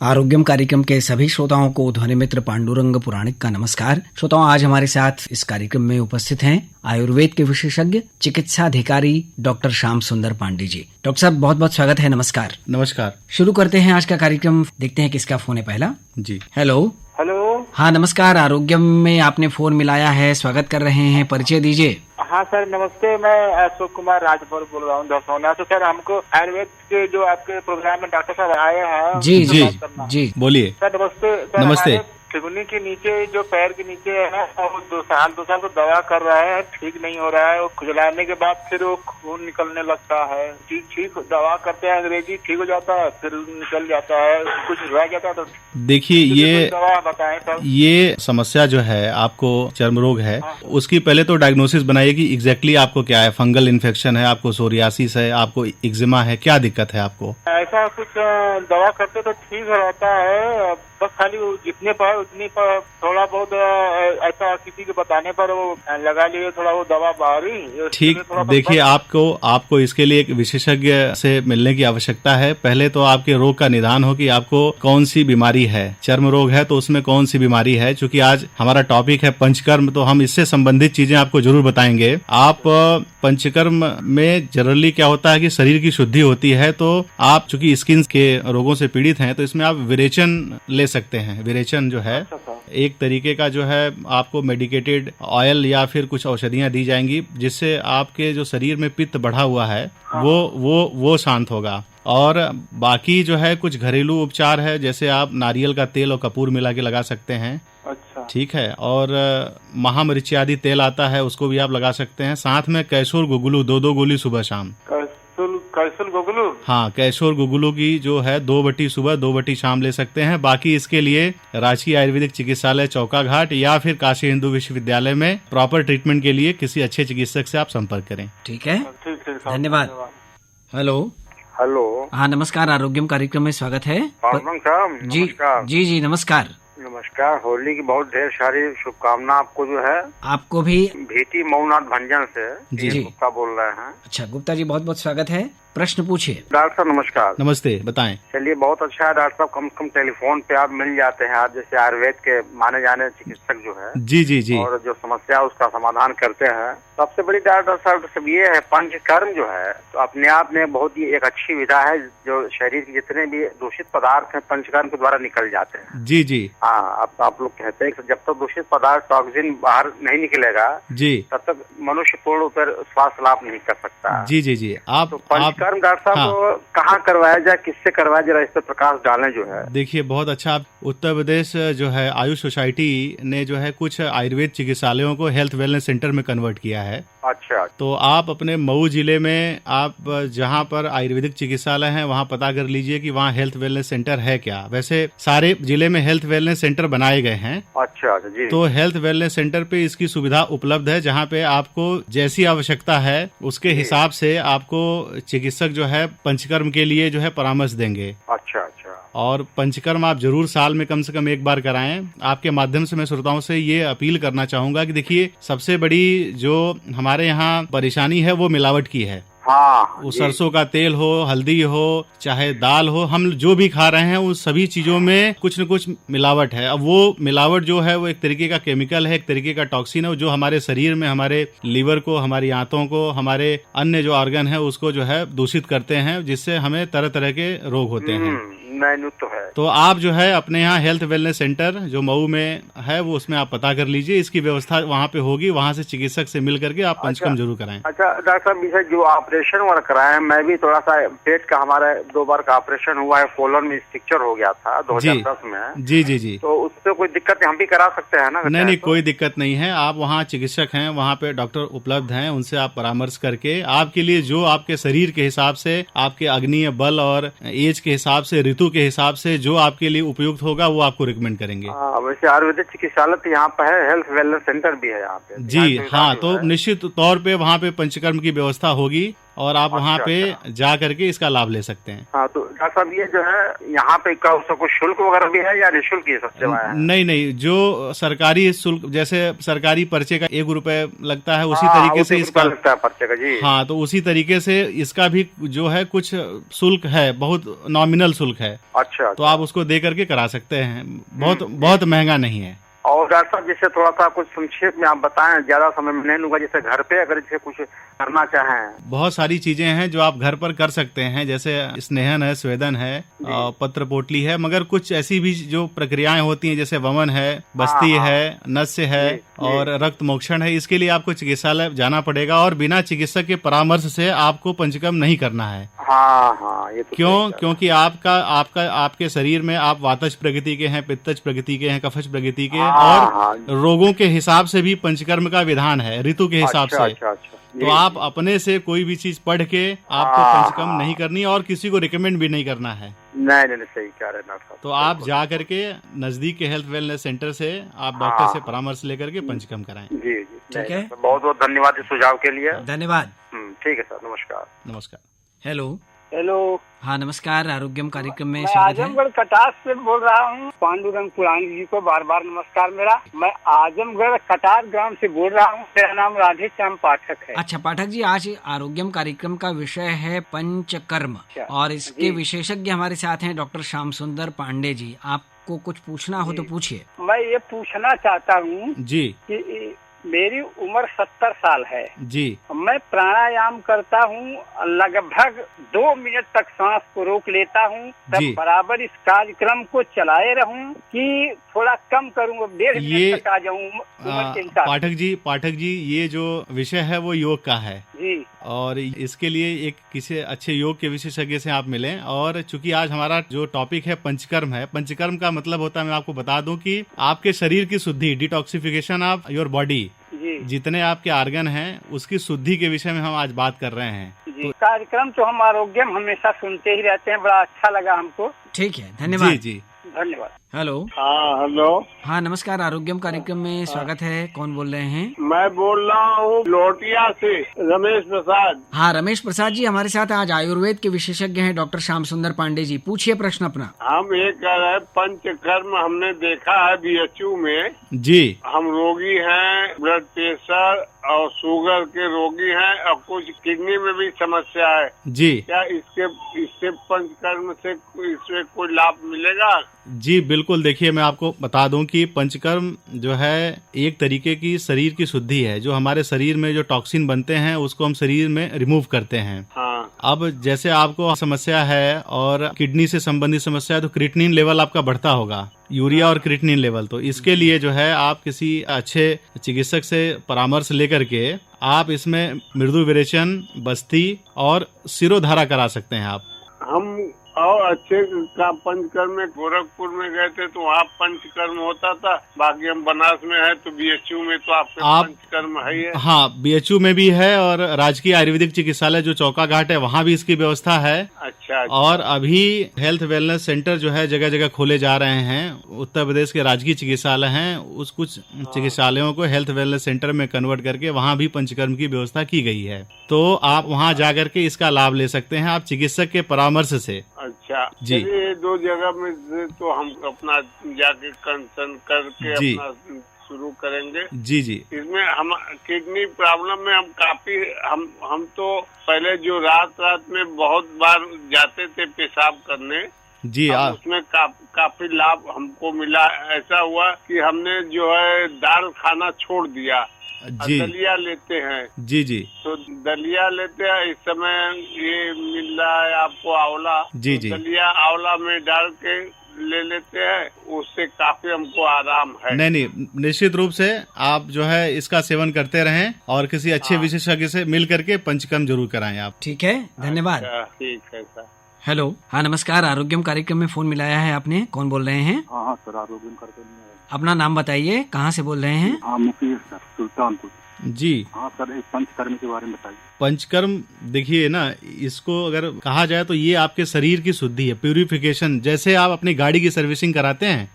आरोग्यम कार्यक्रम के सभी श्रोताओं को ध्वनि मित्र पांडुरंग पुराणिक का नमस्कार। श्रोताओं, आज हमारे साथ इस कार्यक्रम में उपस्थित हैं आयुर्वेद के विशेषज्ञ चिकित्सा अधिकारी डॉक्टर श्याम सुंदर पांडे जी। डॉक्टर साहब, बहुत बहुत स्वागत है। नमस्कार। नमस्कार। शुरू करते हैं आज का कार्यक्रम। देखते हैं किसका फोन है पहला। जी, हेलो। हेलो। हाँ, नमस्कार। आरोग्यम में आपने फोन मिलाया है, स्वागत कर रहे हैं। परिचय दीजिए। हाँ सर, नमस्ते। मैं अशोक कुमार राजभर बोल रहा हूँ दसौना से। सर, हमको आयुर्वेद के जो आपके प्रोग्राम में डॉक्टर साहब आए हैं जी जी जी, बोलिए सर। नमस्ते सर। नमस्ते। ठिगुनी के नीचे जो पैर के नीचे है और 2 साल तो दवा कर रहा है, ठीक नहीं हो रहा है। वो खुजलाने के बाद फिर वो खून निकलने लगता है। ठीक दवा करते हैं अंग्रेजी, ठीक हो जाता है, फिर निकल जाता है, कुछ रह जाता है। तो देखिए, ये दवा बताएं सर। ये समस्या जो है, आपको चर्म रोग है, उसकी पहले तो डायग्नोसिस बनाइए कि एग्जैक्टली आपको क्या है। फंगल इन्फेक्शन है, आपको सोरियासिस है, आपको एक्जिमा है, क्या दिक्कत है आपको? ऐसा कुछ दवा करते तो ठीक रहता है, बस खाली जितने पर उतनी पर थोड़ा बहुत ऐसा किसी के बताने पर वो लगा लिए थोड़ा वो दवा बाहरी। ठीक, देखिए, आपको इसके लिए एक विशेषज्ञ से मिलने की आवश्यकता है। पहले तो आपके रोग का निदान हो कि आपको कौन सी बीमारी है। चर्म रोग है तो उसमें कौन सी बीमारी है। चूंकि आज हमारा टॉपिक है पंचकर्म, तो हम इससे संबंधित चीजें आपको जरूर बताएंगे। आप पंचकर्म में जनरली क्या होता है कि शरीर की शुद्धि होती है, तो आप चूंकि स्किन के रोगों से पीड़ित हैं तो इसमें आप विरेचन ले सकते हैं। विरेचन जो है एक तरीके का जो है आपको मेडिकेटेड ऑयल या फिर कुछ औषधियां दी जाएंगी, जिससे आपके जो शरीर में पित्त बढ़ा हुआ है वो शांत होगा। और बाकी जो है कुछ घरेलू उपचार है, जैसे आप नारियल का तेल और कपूर मिला के लगा सकते हैं। अच्छा, ठीक है। और महामरीची आदि तेल आता है, उसको भी आप लगा सकते हैं। साथ में कैशोर गुगुलू 2-2 गोली सुबह शाम। कैसुल गुगुलू? हाँ, कैशोर गुगुलू की जो है 2 बटी सुबह 2 बटी शाम ले सकते हैं। बाकी इसके लिए रांची आयुर्वेदिक चिकित्सालय चौका घाट या फिर काशी हिंदू विश्वविद्यालय में प्रॉपर ट्रीटमेंट के लिए किसी अच्छे चिकित्सक से आप संपर्क करें। ठीक है, धन्यवाद। हेलो। हेलो। हाँ, नमस्कार। आरोग्यम कार्यक्रम में स्वागत है। जी जी जी, नमस्कार। नमस्कार। होली की बहुत ढेर सारी शुभकामना आपको जो है। आपको भी। भीटी मऊनाथ भंजन से जी गुप्ता बोल रहे हैं। अच्छा गुप्ता जी, बहुत बहुत स्वागत है। प्रश्न पूछिए। डॉक्टर साहब नमस्कार। नमस्ते, बताएं। चलिए, बहुत अच्छा है डॉक्टर साहब, कम से कम टेलीफोन पे आप मिल जाते हैं। आप जैसे आयुर्वेद के माने जाने चिकित्सक जो है, जी जी जी, और जो समस्या उसका समाधान करते हैं। सबसे बड़ी डॉक्टर साहब सब ये है, पंचकर्म जो है तो अपने आप में बहुत ही एक अच्छी विधा है, जो शरीर के जितने भी दूषित पदार्थ हैं पंचकर्म के द्वारा निकल जाते हैं। जी जी, हाँ, आप लोग कहते हैं कि जब तक दूषित पदार्थ टॉक्सिन बाहर नहीं निकलेगा जी, तब तक मनुष्य पूर्ण पर स्वास्थ्य लाभ नहीं कर सकता। जी जी जी। आप पंचकर्म डॉक्टर साहब कहाँ करवाया जाए, किससे करवाया जाए, इस पर प्रकाश डालें जो है। देखिए, बहुत अच्छा। उत्तर प्रदेश जो है आयुष सोसाइटी ने जो है कुछ आयुर्वेद चिकित्सालयों को हेल्थ वेलनेस सेंटर में कन्वर्ट किया है। अच्छा। तो आप अपने मऊ जिले में आप जहाँ पर आयुर्वेदिक चिकित्सालय है वहाँ पता कर लीजिए कि वहाँ हेल्थ वेलनेस सेंटर है क्या। वैसे सारे जिले में हेल्थ वेलनेस सेंटर बनाए गए हैं। अच्छा जी। तो हेल्थ वेलनेस सेंटर पे इसकी सुविधा उपलब्ध है, जहाँ पे आपको जैसी आवश्यकता है उसके हिसाब से आपको चिकित्सक जो है पंचकर्म के लिए जो है परामर्श देंगे। अच्छा। और पंचकर्म आप जरूर साल में कम से कम एक बार कराएं। आपके माध्यम से मैं श्रोताओं से ये अपील करना चाहूंगा कि देखिए, सबसे बड़ी जो हमारे यहाँ परेशानी है वो मिलावट की है। हाँ, वो सरसों का तेल हो, हल्दी हो, चाहे दाल हो, हम जो भी खा रहे हैं उस सभी चीजों में कुछ न कुछ मिलावट है। अब वो मिलावट जो है वो एक तरीके का केमिकल है, एक तरीके का टॉक्सिन है, जो हमारे शरीर में हमारे लीवर को, हमारी आंतों को, हमारे अन्य जो ऑर्गन है उसको जो है दूषित करते हैं, जिससे हमें तरह तरह के रोग होते हैं। तो है। तो आप जो है अपने यहाँ हेल्थ वेलनेस सेंटर जो मऊ में है वो उसमें आप पता कर लीजिए। इसकी व्यवस्था वहाँ पे होगी, वहाँ से चिकित्सक से मिल करके आप पंचकर्म जरूर कराएं। अच्छा डॉक्टर साहब, जो ऑपरेशन वाला कराए, मैं भी थोड़ा सा पेट का हमारा 2 बार का ऑपरेशन हुआ है, कोलन में स्ट्रक्चर हो गया था 2010 में। जी जी जी। तो उससे कोई दिक्कत हम भी करा सकते हैं ना? नहीं, कोई दिक्कत नहीं है। आप वहाँ चिकित्सक हैं, वहाँ पे डॉक्टर उपलब्ध हैं, उनसे आप परामर्श करके आपके लिए जो आपके शरीर के हिसाब से, आपके अग्नीय बल और एज के हिसाब से, ऋतु के हिसाब से जो आपके लिए उपयुक्त होगा वो आपको रिकमेंड करेंगे। वैसे आयुर्वेदिक चिकित्सालय तो यहाँ पे है, हेल्थ वेलनेस सेंटर भी है यहाँ पे। जी हाँ, तो निश्चित तौर पे वहाँ पे पंचकर्म की व्यवस्था होगी। और आप वहाँ पे जा करके इसका लाभ ले सकते हैं। हाँ, तो डॉक्टर साहब ये जो है यहाँ पे क्या उसका कुछ शुल्क वगैरह भी है या निःशुल्क ये सब सेवाएं हैं? नहीं, जो सरकारी शुल्क, जैसे सरकारी पर्चे का 1 रुपए लगता है, उसी तरीके से इसका लगता है पर्चे का जी। हाँ, तो उसी तरीके से इसका भी जो है कुछ शुल्क है, बहुत नॉमिनल शुल्क है। अच्छा, तो आप उसको दे करके करा सकते हैं, बहुत महंगा नहीं है। और डॉक्टर साहब जैसे थोड़ा सा कुछ संक्षेप में आप बताएं, ज्यादा समय में नहीं लूंगा, जैसे घर पे अगर जैसे कुछ करना चाहें। बहुत सारी चीजें हैं जो आप घर पर कर सकते हैं, जैसे स्नेहन है, स्वेदन है, पत्र पोटली है, मगर कुछ ऐसी भी जो प्रक्रियाएं होती हैं जैसे वमन है, बस्ती है, नस्य है और रक्त मोक्षण है, इसके लिए आपको चिकित्सालय जाना पड़ेगा और बिना चिकित्सक के परामर्श से आपको पंचकर्म नहीं करना है। हाँ, ये तो क्योंकि आपके शरीर में आप वातज प्रकृति के हैं, पित्तज प्रकृति के हैं, कफज प्रकृति के, और रोगों के हिसाब से भी पंचकर्म का विधान है, ऋतु के हिसाब से। अच्छा, तो आप अपने से कोई भी चीज पढ़ के आपको पंचकर्म नहीं करनी और किसी को रिकमेंड भी नहीं करना है। नहीं, सही कह रहे हैं डॉक्टर साहब। तो आप जा करके नजदीक के हेल्थ वेलनेस सेंटर से आप डॉक्टर से परामर्श लेकर के पंचकर्म कराएं। जी, ठीक है, बहुत बहुत धन्यवाद इस सुझाव के लिए। धन्यवाद। ठीक है सर, नमस्कार। नमस्कार। हेलो। हाँ, नमस्कार। आरोग्यम कार्यक्रम में मैं स्वागत है। आजमगढ़ कटार से बोल रहा हूँ। पांडुरंग पुराणी जी को बार बार नमस्कार मेरा। मैं आजमगढ़ कटार ग्राम से बोल रहा हूँ। मेरा नाम राधे श्याम पाठक है। अच्छा पाठक जी, आज आरोग्यम कार्यक्रम का विषय है पंचकर्म और इसके विशेषज्ञ हमारे साथ हैं डॉक्टर श्याम सुंदर पांडे जी। आपको कुछ पूछना हो तो पूछिए। मैं ये पूछना चाहता हूँ जी कि मेरी उम्र 70 साल है जी। मैं प्राणायाम करता हूँ, लगभग 2 मिनट तक सांस को रोक लेता हूँ, तब बराबर इस कार्यक्रम को चलाए रहूँ कि थोड़ा कम करूँ, 1.5 मिनट तक आ जाऊँ? पाठक जी ये जो विषय है वो योग का है जी, और इसके लिए एक किसी अच्छे योग के विशेषज्ञ से आप मिलें। और चूंकि आज हमारा जो टॉपिक है पंचकर्म है, पंचकर्म का मतलब होता है, मैं आपको बता दूं कि आपके शरीर की शुद्धि, डिटॉक्सिफिकेशन ऑफ योर बॉडी, जितने आपके आर्गन हैं उसकी शुद्धि के विषय में हम आज बात कर रहे हैं। तो कार्यक्रम तो हम आरोग्यम हमेशा सुनते ही रहते हैं, बड़ा अच्छा लगा हमको। ठीक है, धन्यवाद। जी, धन्यवाद। हेलो। हाँ हेलो। हाँ नमस्कार, आरोग्यम कार्यक्रम में स्वागत है। कौन बोल रहे हैं? मैं बोल रहा हूँ लोटिया से, रमेश प्रसाद। हाँ रमेश प्रसाद जी, हमारे साथ आज आयुर्वेद के विशेषज्ञ हैं डॉक्टर श्याम सुंदर पांडे जी। पूछिए प्रश्न अपना। हम ये कह रहे हैं, पंचकर्म हमने देखा है बीएचयू में जी। हम रोगी हैं, ब्लड प्रेशर और शुगर के रोगी हैं और कुछ किडनी में भी समस्या है जी। क्या इससे पंचकर्म से इसमें कोई लाभ मिलेगा? जी बिल्कुल। देखिए मैं आपको बता दूं कि पंचकर्म जो है एक तरीके की शरीर की शुद्धि है। जो हमारे शरीर में जो टॉक्सिन बनते हैं उसको हम शरीर में रिमूव करते हैं। हाँ। अब जैसे आपको समस्या है और किडनी से संबंधित समस्या है तो क्रिएटिनिन लेवल आपका बढ़ता होगा, यूरिया और क्रिएटिनिन लेवल। तो इसके लिए जो है आप किसी अच्छे चिकित्सक से परामर्श लेकर के आप इसमें मृदु विरेचन, बस्ती और शिरोधारा करा सकते हैं आप। हम और अच्छे का पंचकर्म में गोरखपुर में गए थे तो वहाँ पंचकर्म होता था, बाकी हम बनारस में है तो बीएचयू में तो आपके पंचकर्म है ही है। हाँ बीएचयू में भी है और राजकीय आयुर्वेदिक चिकित्सालय जो चौका घाट है वहाँ भी इसकी व्यवस्था है। अच्छा। और अभी हेल्थ वेलनेस सेंटर जो है जगह जगह खोले जा रहे हैं। उत्तर प्रदेश के राजकीय चिकित्सालय हैं, उस कुछ चिकित्सालयों को हेल्थ वेलनेस सेंटर में कन्वर्ट करके वहाँ भी पंचकर्म की व्यवस्था की गई है। तो आप वहाँ जा करके इसका लाभ ले सकते हैं आप चिकित्सक के परामर्श से। अच्छा जी। ये 2 जगह में से तो हम अपना जाके कंसर्न करके अपना शुरू करेंगे। जी जी। इसमें हम किडनी प्रॉब्लम में हम काफी हम तो पहले जो रात में बहुत बार जाते थे पेशाब करने जी, उसमें काफी लाभ हमको मिला। ऐसा हुआ कि हमने जो है दाल खाना छोड़ दिया जी। दलिया लेते हैं। जी जी। तो दलिया लेते हैं, इस समय ये मिल रहा है आपको आंवला। जी जी। दलिया आंवला में डाल के ले लेते हैं, उससे काफी हमको आराम है। नहीं, निश्चित रूप से आप जो है इसका सेवन करते रहें और किसी अच्छे विशेषज्ञ से मिल करके पंचकर्म जरूर कराएं आप। ठीक है, धन्यवाद। ठीक है सर। हेलो। हाँ नमस्कार, आरोग्यम कार्यक्रम में फोन मिलाया है आपने। कौन बोल रहे हैं? हाँ सर, आरोग्यम कार्यक्रम में। अपना नाम बताइए, कहाँ से बोल रहे हैं? हाँ मुकेश सर, सुल्तानपुर। जी। हाँ सर, एक पंचकर्म के बारे में बताइए। पंचकर्म देखिए ना, इसको अगर कहा जाए तो ये आपके शरीर की शुद्धि है, प्यूरिफिकेशन। जैसे आप अपनी गाड़ी की सर्विसिंग कराते हैं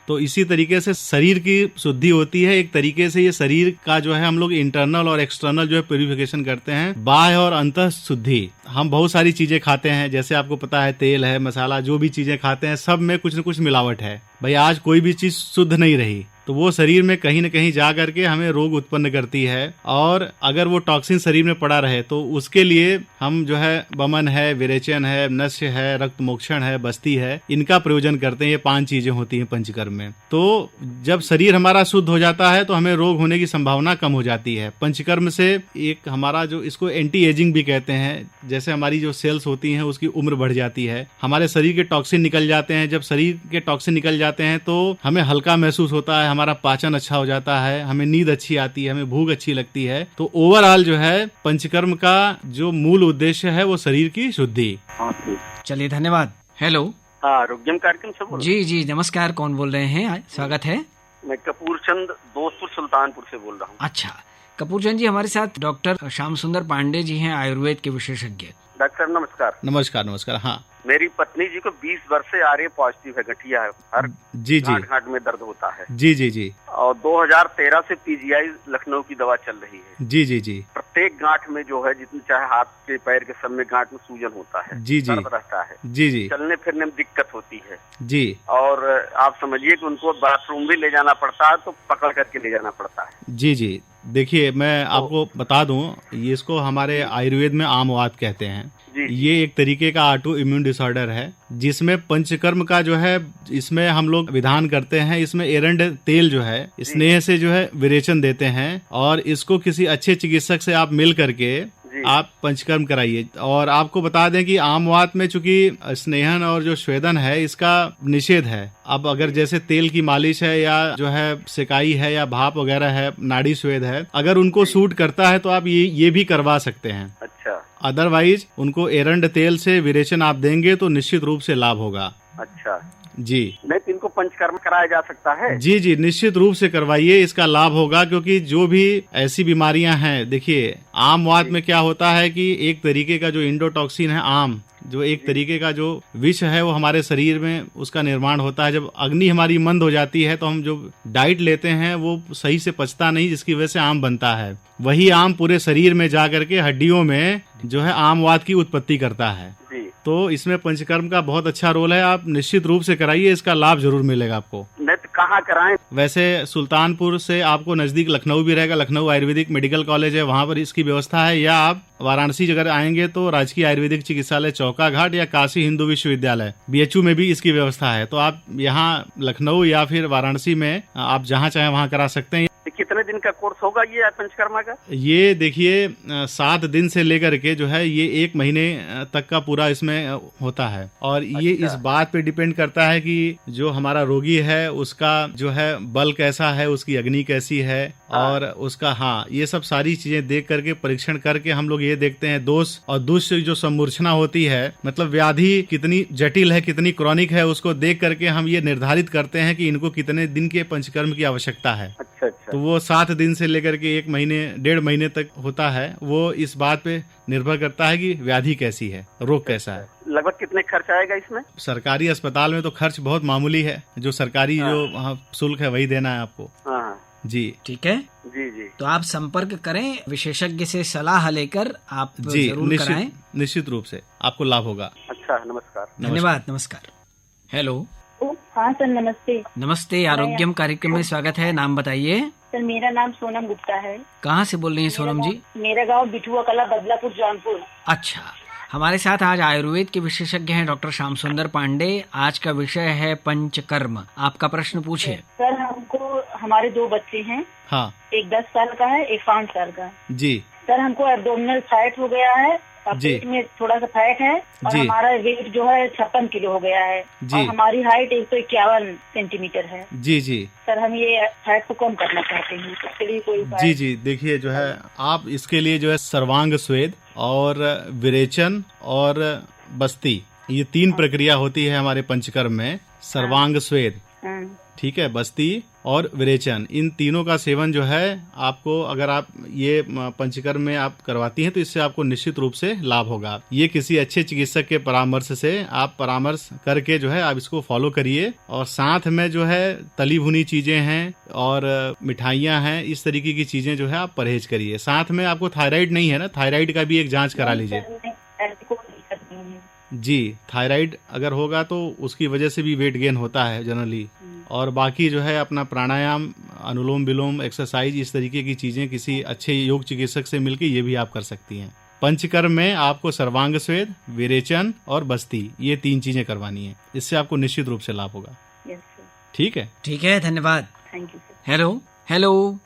तो इसी तरीके से शरीर की शुद्धि होती है। एक तरीके से ये शरीर का जो है हम लोग इंटरनल और एक्सटर्नल जो है प्यूरिफिकेशन करते हैं। बाह्य और अंतः शुद्धि, हम बहुत सारी चीजें खाते हैं, जैसे आपको पता है तेल है, मसाला, जो भी चीजें खाते हैं सब में कुछ न कुछ मिलावट है। भाई आज कोई भी चीज शुद्ध नहीं रही तो वो शरीर में कहीं न कहीं जा करके हमें रोग उत्पन्न करती है। और अगर वो टॉक्सिन शरीर में पड़ा रहे तो उसके लिए हम जो है वमन है, विरेचन है, नस्य है, रक्त मोक्षण है, बस्ती है, इनका प्रयोजन करते हैं। ये 5 चीजें होती हैं पंचकर्म में। तो जब शरीर हमारा शुद्ध हो जाता है तो हमें रोग होने की संभावना कम हो जाती है। पंचकर्म से एक हमारा जो इसको एंटी एजिंग भी कहते हैं, जैसे हमारी जो सेल्स होती हैं उसकी उम्र बढ़ जाती है, हमारे शरीर के टॉक्सिन निकल जाते हैं। जब शरीर के टॉक्सिन निकल जाते हैं तो हमें हल्का महसूस होता है, हमारा पाचन अच्छा हो जाता है, हमें नींद अच्छी आती है, हमें भूख अच्छी लगती है। तो ओवरऑल जो है पंचकर्म का जो मूल उद्देश्य है वो शरीर की शुद्धि। हाँ ठीक। चलिए धन्यवाद। हेलो। हाँ, आरोग्यम कार्यक्रम से बोल जी जी नमस्कार, कौन बोल रहे हैं? स्वागत है। मैं कपूर चंद दोस्तपुर सुल्तानपुर से बोल रहा हूँ। अच्छा, कपूर चंद जी, हमारे साथ डॉक्टर श्याम सुंदर पांडे जी हैं, आयुर्वेद के विशेषज्ञ। डॉक्टर नमस्कार। नमस्कार नमस्कार। हाँ, मेरी पत्नी जी को 20 वर्ष से आर्य पॉजिटिव है, गठिया है, हर जी जी गांठ में दर्द होता है। जी जी जी और 2013 से पीजीआई लखनऊ की दवा चल रही है। जी जी जी प्रत्येक गांठ में जो है, जितनी चाहे हाथ के पैर के सब में गांठ में सूजन होता है, जी जी दर्द रहता है, जी जी चलने फिरने में दिक्कत होती है। जी और आप समझिए कि उनको बाथरूम भी ले जाना पड़ता है तो पकड़ करके ले जाना पड़ता है। जी जी। देखिए मैं आपको बता दूं, ये इसको हमारे आयुर्वेद में आमवात कहते हैं। ये एक तरीके का ऑटो इम्यून डिसऑर्डर है जिसमें पंचकर्म का जो है इसमें हम लोग विधान करते हैं। इसमें एरंड तेल जो है स्नेह से जो है विरेचन देते हैं और इसको किसी अच्छे चिकित्सक से आप मिल करके आप पंचकर्म कराइए। और आपको बता दें कि आमवात में चूंकि स्नेहन और जो स्वेदन है इसका निषेध है। अब अगर जैसे तेल की मालिश है या जो है सिकाई है या भाप वगैरह है, नाड़ी स्वेद है, अगर उनको सूट करता है तो आप ये भी करवा सकते हैं। अच्छा। अदरवाइज उनको एरंड तेल से विरेचन आप देंगे तो निश्चित रूप से लाभ होगा। अच्छा जी। नहीं तो इनको पंचकर्म कराया जा सकता है? जी जी निश्चित रूप से करवाइए, इसका लाभ होगा। क्योंकि जो भी ऐसी बीमारियां हैं, देखिए आमवात में क्या होता है कि एक तरीके का जो इंडोटॉक्सिन है, आम जो एक तरीके का जो विष है वो हमारे शरीर में उसका निर्माण होता है। जब अग्नि हमारी मंद हो जाती है तो हम जो डाइट लेते हैं वो सही से पचता नहीं, जिसकी वजह से आम बनता है। वही आम पूरे शरीर में जा करके हड्डियों में जो है आमवात की उत्पत्ति करता है। तो इसमें पंचकर्म का बहुत अच्छा रोल है। आप निश्चित रूप से कराइए, इसका लाभ जरूर मिलेगा आपको। नहीं तो कहाँ कराएं? वैसे सुल्तानपुर से आपको नजदीक लखनऊ भी रहेगा, लखनऊ आयुर्वेदिक मेडिकल कॉलेज है, वहाँ पर इसकी व्यवस्था है। या आप वाराणसी अगर आएंगे तो राजकीय आयुर्वेदिक चिकित्सालय चौका घाट या काशी हिंदू विश्वविद्यालय BHU में भी इसकी व्यवस्था है। तो आप यहाँ लखनऊ या फिर वाराणसी में आप जहाँ चाहें वहाँ करा सकते हैं। कितने दिन का कोर्स होगा ये पंचकर्मा का? ये देखिए 7 दिन से लेकर के जो है ये 1 महीने तक का पूरा इसमें होता है। और ये इस बात पे डिपेंड करता है कि जो हमारा रोगी है उसका जो है बल कैसा है, उसकी अग्नि कैसी है और उसका ये सब सारी चीजें देख करके परीक्षण करके हम लोग ये देखते हैं दोष और दुष्ट जो सम्मूर्छना होती है, मतलब व्याधि कितनी जटिल है, कितनी क्रॉनिक है, उसको देख करके हम ये निर्धारित करते हैं कि इनको कितने दिन के पंचकर्म की आवश्यकता है। अच्छा। तो वो 7 दिन से लेकर के 1 महीने 1.5 महीने तक होता है। वो इस बात पे निर्भर करता है कि व्याधि कैसी है, रोग कैसा है। लगभग कितने खर्च आएगा इसमें? सरकारी अस्पताल में तो खर्च बहुत मामूली है, जो सरकारी जो शुल्क है वही देना है आपको। जी ठीक है। जी जी। तो आप संपर्क करें, विशेषज्ञ से सलाह लेकर आप जी जरूर कराएं। निश्चित रूप से आपको लाभ होगा। अच्छा, नमस्कार। धन्यवाद। नमस्कार। हेलो। हाँ सर, नमस्ते। नमस्ते, आरोग्यम कार्यक्रम में स्वागत है। नाम बताइए। सर मेरा नाम सोनम गुप्ता है। कहाँ से बोल रही हैं सोनम जी? मेरा गांव बिठुआ कला, बदलापुर, जौनपुर। अच्छा, हमारे साथ आज आयुर्वेद के विशेषज्ञ हैं डॉक्टर श्याम सुंदर पांडे। आज का विषय है पंचकर्म। आपका प्रश्न पूछिए। सर हमको, हमारे 2 बच्चे हैं। हाँ। एक 10 साल का है, एक 5 साल का। जी। सर हमको एब्डोमिनल फैट हो गया है, पेट में थोड़ा सा फैट है और हमारा वेट जो है 56 किलो हो गया है और हमारी हाइट 151 सेंटीमीटर है। जी जी। सर हम ये फैट को कम करना चाहते हैं, इसके लिए कोई उपाय? जी जी, देखिए जो है आप इसके लिए जो है सर्वांग स्वेद और विरेचन और बस्ती, ये 3 प्रक्रिया होती है हमारे पंचकर्म में। सर्वांग स्वेद ठीक है, बस्ती और विरेचन, इन तीनों का सेवन जो है आपको, अगर आप ये पंचकर्म में आप करवाती हैं तो इससे आपको निश्चित रूप से लाभ होगा। ये किसी अच्छे चिकित्सक के परामर्श से आप परामर्श करके जो है आप इसको फॉलो करिए। और साथ में जो है तली भुनी चीजें हैं और मिठाइयाँ हैं, इस तरीके की चीजें जो है आप परहेज करिए। साथ में आपको थायराइड नहीं है ना, थायराइड का भी एक जांच करा लीजिए। जी, थायराइड अगर होगा तो उसकी वजह से भी वेट गेन होता है जनरली। और बाकी जो है अपना प्राणायाम, अनुलोम विलोम, एक्सरसाइज, इस तरीके की चीजें किसी अच्छे योग चिकित्सक से मिलकर ये भी आप कर सकती हैं। पंचकर्म में आपको सर्वांग स्वेद, विरेचन और बस्ती, ये 3 चीजें करवानी है। इससे आपको निश्चित रूप से लाभ होगा। ठीक है, ठीक है, धन्यवाद। Thank you. हेलो हेलो,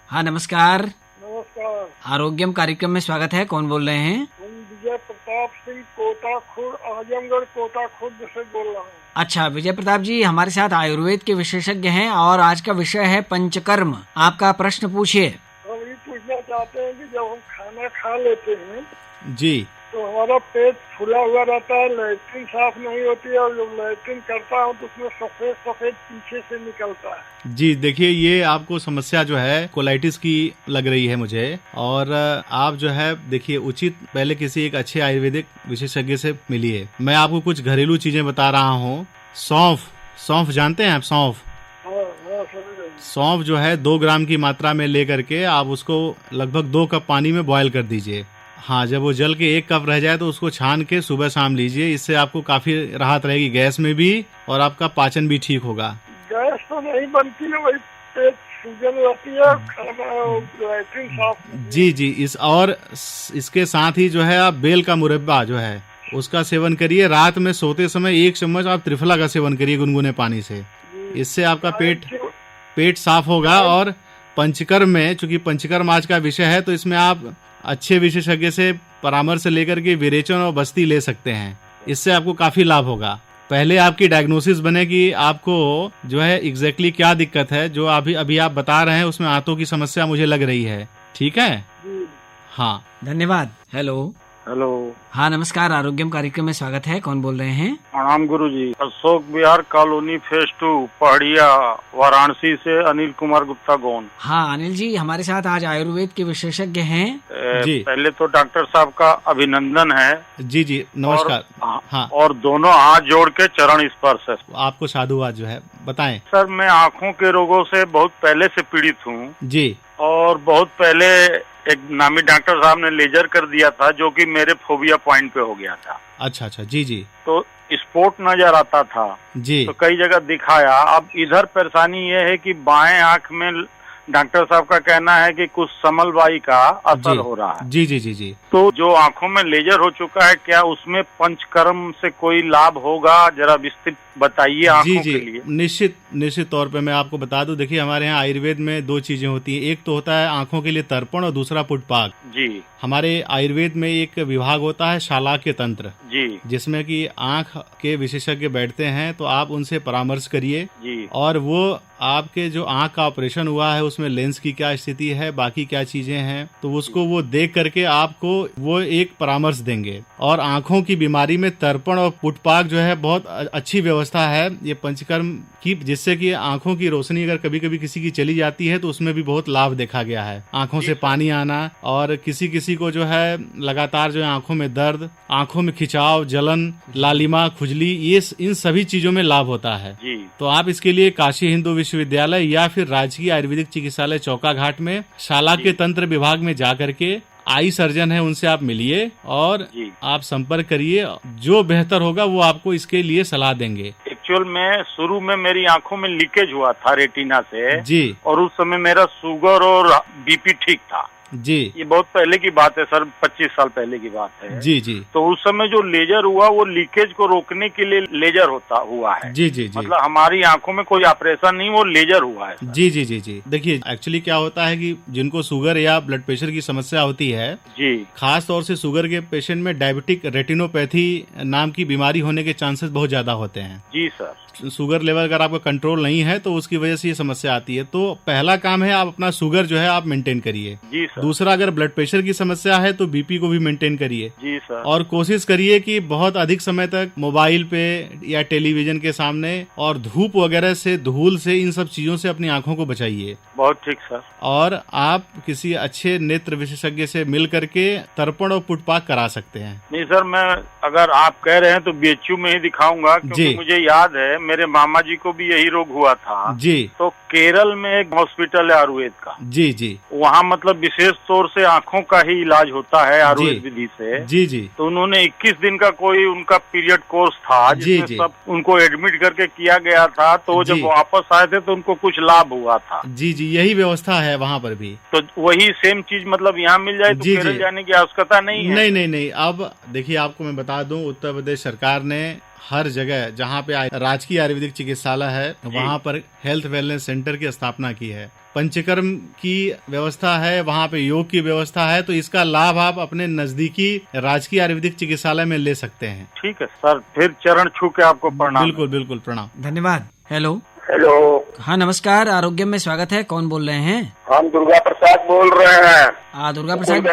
हाँ नमस्कार, नमस्कार, आरोग्यम कार्यक्रम में स्वागत है। कौन बोल रहे हैं? विजय प्रताप सिंह, कोटा खुर्द, आजमगढ़ कोटा खुर्द से बोल रहा हूँ। अच्छा, विजय प्रताप जी हमारे साथ आयुर्वेद के विशेषज्ञ हैं और आज का विषय है पंचकर्म। आपका प्रश्न पूछिए। हम ये पूछना चाहते हैं कि जब हम खाना खा लेते हैं जी, तो हमारा पेट फूला हुआ रहता है, लैट्रिन साफ नहीं होती है, और जब लैट्रिन करता हूँ तो उसमें सफेद सफेद पीछे से निकलता है। जी देखिए, ये आपको समस्या जो है कोलाइटिस की लग रही है मुझे। और आप जो है देखिए, उचित पहले किसी एक अच्छे आयुर्वेदिक विशेषज्ञ से मिलिए। मैं आपको कुछ घरेलू चीजें बता रहा हूँ। सौंफ जानते हैं आप? सौंफ जो है 2 ग्राम की मात्रा में लेकर के आप उसको लगभग 2 कप पानी में बॉयल कर दीजिए। हाँ, जब वो जल के 1 कप रह जाए तो उसको छान के सुबह शाम लीजिए। इससे आपको काफी राहत रहेगी गैस में भी, और आपका पाचन भी ठीक होगा। गैस तो नहीं बनती है, वही पेट सूजन रहती है, खाना लैट्रिन साफ नहीं। जी, इसके साथ ही जो है आप बेल का मुरब्बा जो है उसका सेवन करिए। रात में सोते समय 1 चम्मच आप त्रिफला का सेवन करिए गुनगुने पानी से। इससे आपका पेट साफ होगा। और पंचकर्म में, चूंकि पंचकर्म आज का विषय है, तो इसमें आप अच्छे विशेषज्ञ से परामर्श लेकर के विरेचन और बस्ती ले सकते हैं। इससे आपको काफी लाभ होगा। पहले आपकी डायग्नोसिस बने कि आपको जो है एग्जैक्टली क्या दिक्कत है। जो अभी आप बता रहे हैं उसमें आंतों की समस्या मुझे लग रही है। ठीक है, हाँ, धन्यवाद। हेलो हेलो, हाँ नमस्कार, आरोग्यम कार्यक्रम में स्वागत है। कौन बोल रहे हैं? प्रणाम गुरुजी। अशोक विहार कॉलोनी फेज 2 पहाड़िया वाराणसी से अनिल कुमार गुप्ता गौन। हाँ अनिल जी, हमारे साथ आज आयुर्वेद के विशेषज्ञ हैं। जी, पहले तो डॉक्टर साहब का अभिनंदन है। जी नमस्कार। हाँ, और दोनों हाथ जोड़ के चरण स्पर्श है। आपको साधुवाद जो है बताएं। सर, मैं आँखों के रोगों से बहुत पहले से पीड़ित हूँ। जी, और बहुत पहले एक नामी डॉक्टर साहब ने लेजर कर दिया था, जो कि मेरे फोबिया पॉइंट पे हो गया था। अच्छा, जी, तो स्पॉट नजर आता था। जी, तो कई जगह दिखाया। अब इधर परेशानी ये है कि बाएं आंख में डॉक्टर साहब का कहना है कि कुछ समलवाई का असर हो रहा है। जी। तो जो आंखों में लेजर हो चुका है, क्या उसमें पंचकर्म से कोई लाभ होगा? जरा विस्तृत बताइए आंखों के लिए। निश्चित तौर पे मैं आपको बता दूं। देखिए, हमारे यहाँ आयुर्वेद में 2 चीजें होती हैं। एक तो होता है आंखों के लिए तर्पण और दूसरा पुटपाक। जी। हमारे आयुर्वेद में एक विभाग होता है शालाक्य तंत्र, जी, जिसमें कि आंख के विशेषज्ञ बैठते हैं। तो आप उनसे परामर्श करिए। जी। और वो आपके जो आंख का ऑपरेशन हुआ है उसमें लेंस की क्या स्थिति है, बाकी क्या चीजें हैं, तो उसको वो देख करके आपको वो एक परामर्श देंगे। और आंखों की बीमारी में तर्पण और पुटपाक जो है बहुत अच्छी व्यवस्था है ये पंचकर्म की, जिससे कि आंखों की रोशनी अगर कभी कभी किसी की चली जाती है तो उसमें भी बहुत लाभ देखा गया है। आंखों से पानी आना, और किसी को जो है लगातार जो है आंखों में दर्द, आंखों में खिंचाव, जलन, लालिमा, खुजली, ये इन सभी चीजों में लाभ होता है। जी। तो आप इसके लिए काशी हिंदू विश्वविद्यालय या फिर राजकीय आयुर्वेदिक चिकित्सालय चौका घाट में शालाक्य तंत्र विभाग में जा करके आई सर्जन है उनसे आप मिलिए और आप संपर्क करिए। जो बेहतर होगा वो आपको इसके लिए सलाह देंगे। एक्चुअल में शुरू में मेरी आंखों में लीकेज हुआ था रेटिना से जी, और उस समय मेरा शुगर और बीपी ठीक था। जी, ये बहुत पहले की बात है सर, 25 साल पहले की बात है। जी, तो उस समय जो लेजर हुआ वो लीकेज को रोकने के लिए लेजर हुआ है। जी, मतलब हमारी आंखों में कोई ऑपरेशन नहीं, वो लेजर हुआ है सर। जी। देखिए, एक्चुअली क्या होता है कि जिनको शुगर या ब्लड प्रेशर की समस्या होती है, जी, खास तौर से शुगर के पेशेंट में डायबिटिक रेटिनोपैथी नाम की बीमारी होने के चांसेस बहुत ज्यादा होते हैं। जी सर। शुगर लेवल अगर आपका कंट्रोल नहीं है तो उसकी वजह से ये समस्या आती है। तो पहला काम है आप अपना शुगर जो है आप मेंटेन करिए। जी सर। सर। दूसरा, अगर ब्लड प्रेशर की समस्या है तो बीपी को भी मेंटेन करिए। जी सर। और कोशिश करिए कि बहुत अधिक समय तक मोबाइल पे या टेलीविजन के सामने और धूप वगैरह से, धूल से, इन सब चीजों से अपनी आंखों को बचाइए। बहुत ठीक सर। और आप किसी अच्छे नेत्र विशेषज्ञ से मिल करके तर्पण और पुटपाक करा सकते हैं। नहीं सर, मैं अगर आप कह रहे हैं तो बीएचयू में ही दिखाऊंगा, क्योंकि मुझे याद है मेरे मामा जी को भी यही रोग हुआ था। जी। तो केरल में एक हॉस्पिटल है आयुर्वेद का। जी जी। वहाँ मतलब विशेष तौर से आंखों का ही इलाज होता है आयुर्वेद विधि से। जी जी। तो उन्होंने 21 दिन का कोई उनका पीरियड कोर्स था, जिसमें सब उनको एडमिट करके किया गया था। तो जब वापस आए थे तो उनको कुछ लाभ हुआ था। जी जी, यही व्यवस्था है वहाँ पर भी। तो वही सेम चीज मतलब यहाँ मिल जाए तो केरल जाने की आवश्यकता नहीं है? नहीं नहीं नहीं। अब देखिए, आपको मैं बता दूं, उत्तर प्रदेश सरकार ने हर जगह जहाँ पे राजकीय आयुर्वेदिक चिकित्सालय है वहाँ पर हेल्थ वेलनेस सेंटर की स्थापना की है। पंचकर्म की व्यवस्था है, वहाँ पे योग की व्यवस्था है। तो इसका लाभ आप अपने नजदीकी राजकीय आयुर्वेदिक चिकित्सालय में ले सकते हैं। ठीक है सर, फिर चरण छू के आपको प्रणाम। बिल्कुल बिल्कुल, प्रणाम। धन्यवाद। हेलो। हेलो। हाँ नमस्कार, आरोग्य में स्वागत है। कौन बोल रहे हैं? हम दुर्गा प्रसाद बोल रहे हैं। दुर्गा प्रसाद।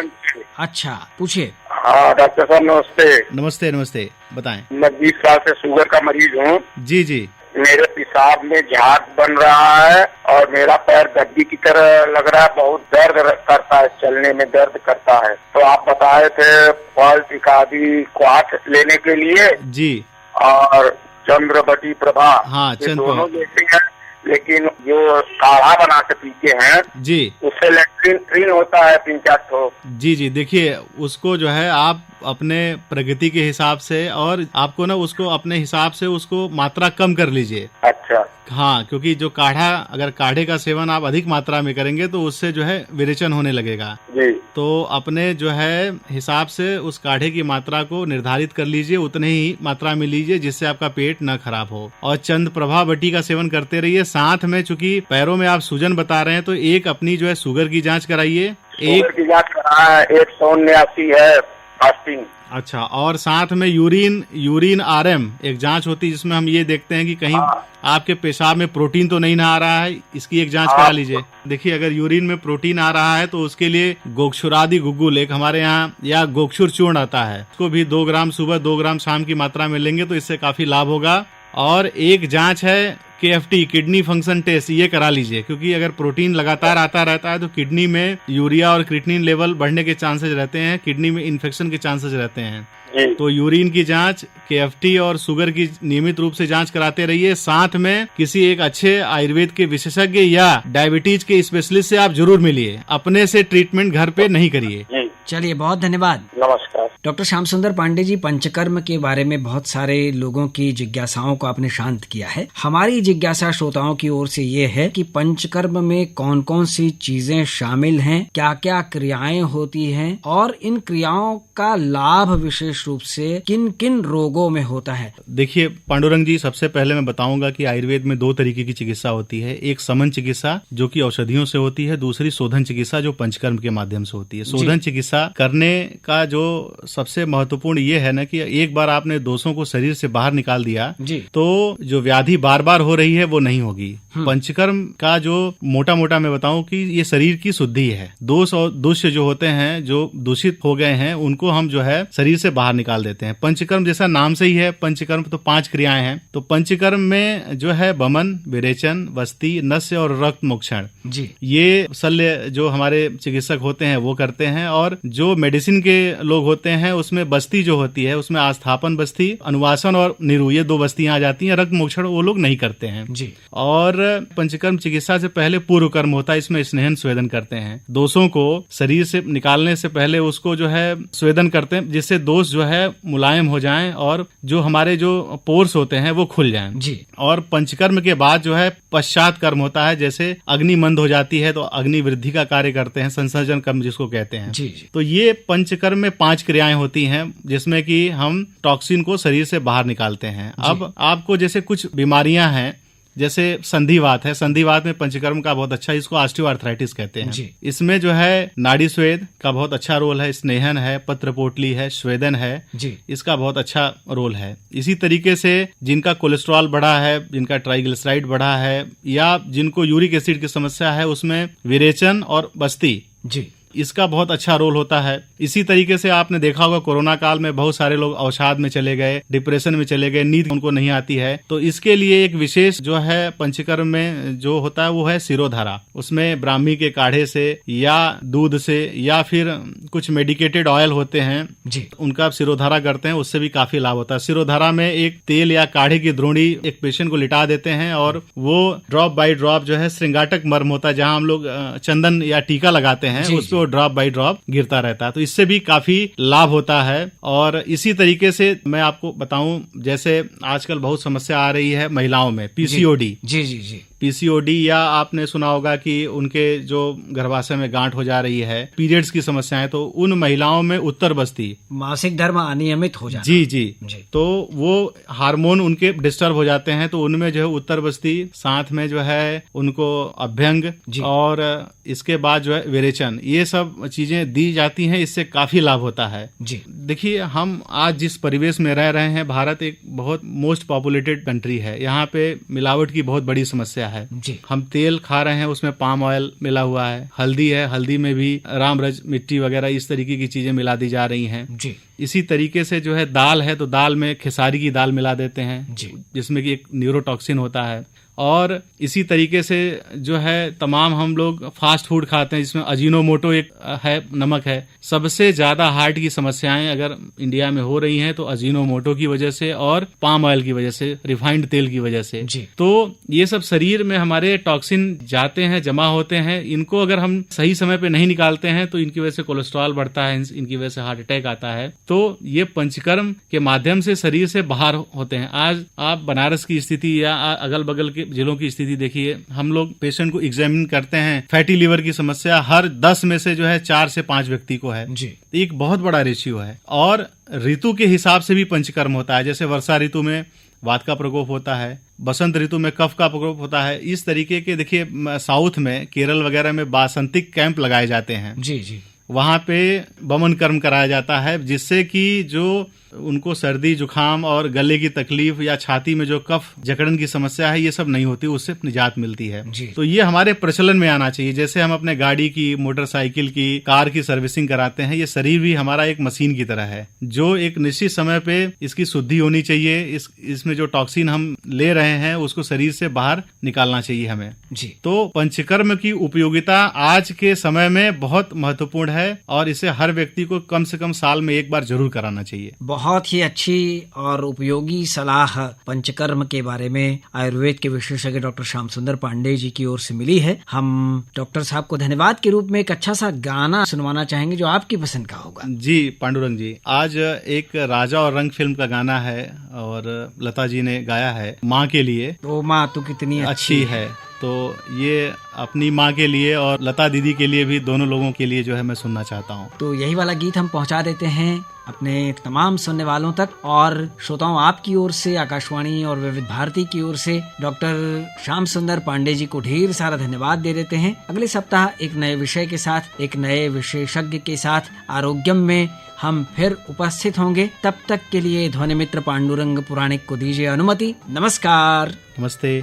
अच्छा, पूछिए। हाँ डॉक्टर साहब नमस्ते। नमस्ते नमस्ते, बताएं। मैं 20 साल से शुगर का मरीज हूँ। जी जी। मेरे पेशाब में झाग बन रहा है और मेरा पैर गद्दी की तरह लग रहा है, बहुत दर्द करता है, चलने में दर्द करता है। तो आप बताए थे फल आदि क्वाथ लेने के लिए। जी। और चंद्रवती प्रभा, हाँ, दोनों लेते हैं, लेकिन जो काढ़ा बना के पीते हैं जी, उससे लैट्रिन होता है 3-4 ठो। जी जी, देखिए उसको जो है आप अपने प्रगति के हिसाब से, और आपको ना उसको अपने हिसाब से उसको मात्रा कम कर लीजिए। अच्छा। हाँ, क्योंकि जो काढ़ा, अगर काढ़े का सेवन आप अधिक मात्रा में करेंगे तो उससे जो है विरेचन होने लगेगा। जी। तो अपने जो है हिसाब से उस काढ़े की मात्रा को निर्धारित कर लीजिए, उतने ही मात्रा में लीजिए जिससे आपका पेट न खराब हो। और चंद प्रभा बटी का सेवन करते रहिए। साथ में चूंकि पैरों में आप सूजन बता रहे हैं तो एक अपनी जो है शुगर की जांच कराइए। शुगर की जांच करा है, 179 है फास्टिंग। अच्छा, और साथ में यूरिन आरएम एक जांच होती है जिसमें हम ये देखते हैं कि कहीं आपके पेशाब में प्रोटीन तो नहीं ना आ रहा है, इसकी एक जांच करा लीजिए। देखिए, अगर यूरिन में प्रोटीन आ रहा है तो उसके लिए गोक्षुरादि गुग्गुल एक हमारे यहाँ या गोक्षुर चूर्ण आता है, उसको भी 2 ग्राम सुबह 2 ग्राम शाम की मात्रा में लेंगे तो इससे काफी लाभ होगा। और एक जांच है KFT, किडनी फंक्शन टेस्ट, ये करा लीजिए, क्योंकि अगर प्रोटीन लगातार आता रहता है तो किडनी में यूरिया और क्रिएटिनिन लेवल बढ़ने के चांसेस रहते हैं, किडनी में इन्फेक्शन के चांसेस रहते हैं। तो यूरिन की जांच, KFT और शुगर की नियमित रूप से जांच कराते रहिए। साथ में किसी एक अच्छे आयुर्वेद के विशेषज्ञ या डायबिटीज के स्पेशलिस्ट से आप जरूर मिलिए, अपने से ट्रीटमेंट घर पे नहीं करिए। चलिए, बहुत धन्यवाद। नमस्कार। डॉक्टर श्याम सुंदर पांडे जी, पंचकर्म के बारे में बहुत सारे लोगों की जिज्ञासाओं को आपने शांत किया है। हमारी जिज्ञासा श्रोताओं की ओर से ये है कि पंचकर्म में कौन कौन सी चीजें शामिल हैं, क्या क्या क्रियाएं होती हैं, और इन क्रियाओं का लाभ विशेष रूप से किन किन रोगों में होता है। देखिए पांडुरंग जी, सबसे पहले मैं बताऊंगा कि आयुर्वेद में 2 तरीके की चिकित्सा होती है। एक समन चिकित्सा जो कि औषधियों से होती है, दूसरी शोधन चिकित्सा जो पंचकर्म के माध्यम से होती है। शोधन चिकित्सा करने का जो सबसे महत्वपूर्ण ये है ना कि एक बार आपने दोषों को शरीर से बाहर निकाल दिया तो जो व्याधि बार बार हो रही है वो नहीं होगी। पंचकर्म का जो मोटा मोटा मैं बताऊं कि ये शरीर की शुद्धि है। दोष और दुष्य जो होते हैं, जो दूषित हो गए हैं, उनको हम जो है शरीर से बाहर निकाल देते हैं। पंचकर्म जैसा नाम से ही है, पंचकर्म तो 5 क्रियाएं हैं। तो पंचकर्म में जो है बमन, विरेचन, वस्ती, नस्य और रक्त मोक्षण, ये शल्य जो हमारे चिकित्सक होते हैं वो करते हैं। और जो मेडिसिन के लोग होते हैं उसमें बस्ती जो होती है, उसमें आस्थापन बस्ती, अनुवासन और निरु, ये 2 बस्तियां आ जाती हैं। रक्त मोक्षण वो लोग नहीं करते हैं जी। और पंचकर्म चिकित्सा से पहले पूर्व कर्म होता है, इसमें स्नेहन स्वेदन करते हैं। दोषों को शरीर से निकालने से पहले उसको जो है स्वेदन करते हैं, जिससे दोष जो है मुलायम हो जाएं और जो हमारे जो पोर्स होते हैं वो खुल जाएं जी। और पंचकर्म के बाद जो है पश्चात कर्म होता है, जैसे अग्नि मंद हो जाती है तो अग्नि वृद्धि का कार्य करते हैं, संसर्जन कर्म जिसको कहते हैं जी। तो ये पंचकर्म में 5 क्रियाएं होती हैं जिसमें कि हम टॉक्सिन को शरीर से बाहर निकालते हैं। अब आपको जैसे कुछ बीमारियां हैं, जैसे संधिवात है, संधिवात में पंचकर्म का बहुत अच्छा, इसको ऑस्टियोआर्थराइटिस कहते हैं जी। इसमें जो है नाड़ी स्वेद का बहुत अच्छा रोल है, स्नेहन है, पत्रपोटली है, स्वेदन है जी, इसका बहुत अच्छा रोल है। इसी तरीके से जिनका कोलेस्ट्रॉल बढ़ा है, जिनका ट्राइग्लिसराइड बढ़ा है, या जिनको यूरिक एसिड की समस्या है, उसमें विरेचन और बस्ती जी, इसका बहुत अच्छा रोल होता है। इसी तरीके से आपने देखा होगा कोरोना काल में बहुत सारे लोग अवसाद में चले गए, डिप्रेशन में चले गए, नींद उनको नहीं आती है, तो इसके लिए एक विशेष जो है पंचकर्म में जो होता है वो है सिरोधारा। उसमें ब्राह्मी के काढ़े से या दूध से या फिर कुछ मेडिकेटेड ऑयल होते हैं जी, उनका आप सिरोधारा करते हैं, उससे भी काफी लाभ होता है। सिरोधारा में एक तेल या काढ़े की द्रोणी एक पेशेंट को लिटा देते हैं और वो ड्रॉप बाय ड्रॉप जो है श्रृंगाटक मर्म होता है, जहां हम लोग चंदन या टीका लगाते हैं, उस पे वो ड्रॉप बाय ड्रॉप गिरता रहता है, तो इससे भी काफी लाभ होता है। और इसी तरीके से मैं आपको बताऊं, जैसे आजकल बहुत समस्या आ रही है महिलाओं में, पीसीओडी। जी जी जी, पीसीओडी, या आपने सुना होगा कि उनके जो गर्भाशय में गांठ हो जा रही है, पीरियड्स की समस्याएं, तो उन महिलाओं में उत्तर बस्ती, मासिक धर्म अनियमित हो जाना। जी जी जी, तो वो हार्मोन उनके डिस्टर्ब हो जाते हैं, तो उनमें जो है उत्तर बस्ती, साथ में जो है उनको अभ्यंग और इसके बाद जो है विरेचन, ये सब चीजें दी जाती हैं, इससे काफी लाभ होता है। जी, देखिए हम आज जिस परिवेश में रह रहे हैं, भारत एक बहुत मोस्ट पॉपुलेटेड कंट्री है, यहाँ पे मिलावट की बहुत बड़ी समस्या है। जी, हम तेल खा रहे हैं, उसमें पाम ऑयल मिला हुआ है, हल्दी है, हल्दी में भी रामरज मिट्टी वगैरह इस तरीके की चीजें मिला दी जा रही हैं। जी, इसी तरीके से जो है दाल है, तो दाल में खेसारी की दाल मिला देते हैं, जी, जिसमें कि एक न्यूरोटॉक्सिन होता है। और इसी तरीके से जो है तमाम हम लोग फास्ट फूड खाते हैं, जिसमें अजीनोमोटो एक है, नमक है। सबसे ज्यादा हार्ट की समस्याएं अगर इंडिया में हो रही हैं तो अजीनोमोटो की वजह से और पाम ऑयल की वजह से, रिफाइंड तेल की वजह से। तो ये सब शरीर में हमारे टॉक्सिन जाते हैं, जमा होते हैं, इनको अगर हम सही समय पे नहीं निकालते हैं तो इनकी वजह से कोलेस्ट्रॉल बढ़ता है, इनकी वजह से हार्ट अटैक आता है। तो ये पंचकर्म के माध्यम से शरीर से बाहर होते हैं। आज आप बनारस की स्थिति या अगल बगल के जिलों की स्थिति देखिए, हम लोग पेशेंट को एग्जामिन करते हैं, फैटी लिवर की समस्या हर 10 में से जो है 4 से 5 व्यक्ति को है जी। एक बहुत बड़ा रेशियो है। और ऋतु के हिसाब से भी पंचकर्म होता है, जैसे वर्षा ऋतु में वात का प्रकोप होता है, बसंत ऋतु में कफ का प्रकोप होता है। इस तरीके के देखिए साउथ में, केरल वगैरह में बासंतिक कैंप लगाए जाते हैं जी जी, वहां पे बमन कर्म कराया जाता है, जिससे कि जो उनको सर्दी जुकाम और गले की तकलीफ या छाती में जो कफ जकड़न की समस्या है, ये सब नहीं होती, उससे निजात मिलती है जी। तो ये हमारे प्रचलन में आना चाहिए। जैसे हम अपने गाड़ी की, मोटरसाइकिल की, कार की सर्विसिंग कराते हैं, ये शरीर भी हमारा एक मशीन की तरह है, जो एक निश्चित समय पे इसकी शुद्धि होनी चाहिए। इसमें जो टॉक्सिन हम ले रहे हैं उसको शरीर से बाहर निकालना चाहिए हमें जी। तो पंचकर्म की उपयोगिता आज के समय में बहुत महत्वपूर्ण है और इसे हर व्यक्ति को कम से कम साल में एक बार जरूर कराना चाहिए। बहुत ही अच्छी और उपयोगी सलाह पंचकर्म के बारे में आयुर्वेद के विशेषज्ञ डॉक्टर श्याम सुंदर पांडे जी की ओर से मिली है। हम डॉक्टर साहब को धन्यवाद के रूप में एक अच्छा सा गाना सुनवाना चाहेंगे जो आपकी पसंद का होगा। जी पांडुरंग जी, आज एक राजा और रंग फिल्म का गाना है और लता जी ने गाया है, माँ के लिए। तो माँ तू कितनी अच्छी है। तो ये अपनी माँ के लिए और लता दीदी के लिए भी, दोनों लोगों के लिए जो है मैं सुनना चाहता हूँ। तो यही वाला गीत हम पहुँचा देते हैं अपने तमाम सुनने वालों तक, और श्रोताओं आपकी ओर से, आकाशवाणी और विविध भारती की ओर से डॉक्टर श्याम सुंदर पांडे जी को ढेर सारा धन्यवाद दे देते हैं। अगले सप्ताह एक नए विषय के साथ, एक नए विशेषज्ञ के साथ आरोग्यम में हम फिर उपस्थित होंगे। तब तक के लिए ध्वनि मित्र पांडुरंग पुराणिक को दीजिए अनुमति। नमस्कार। नमस्ते।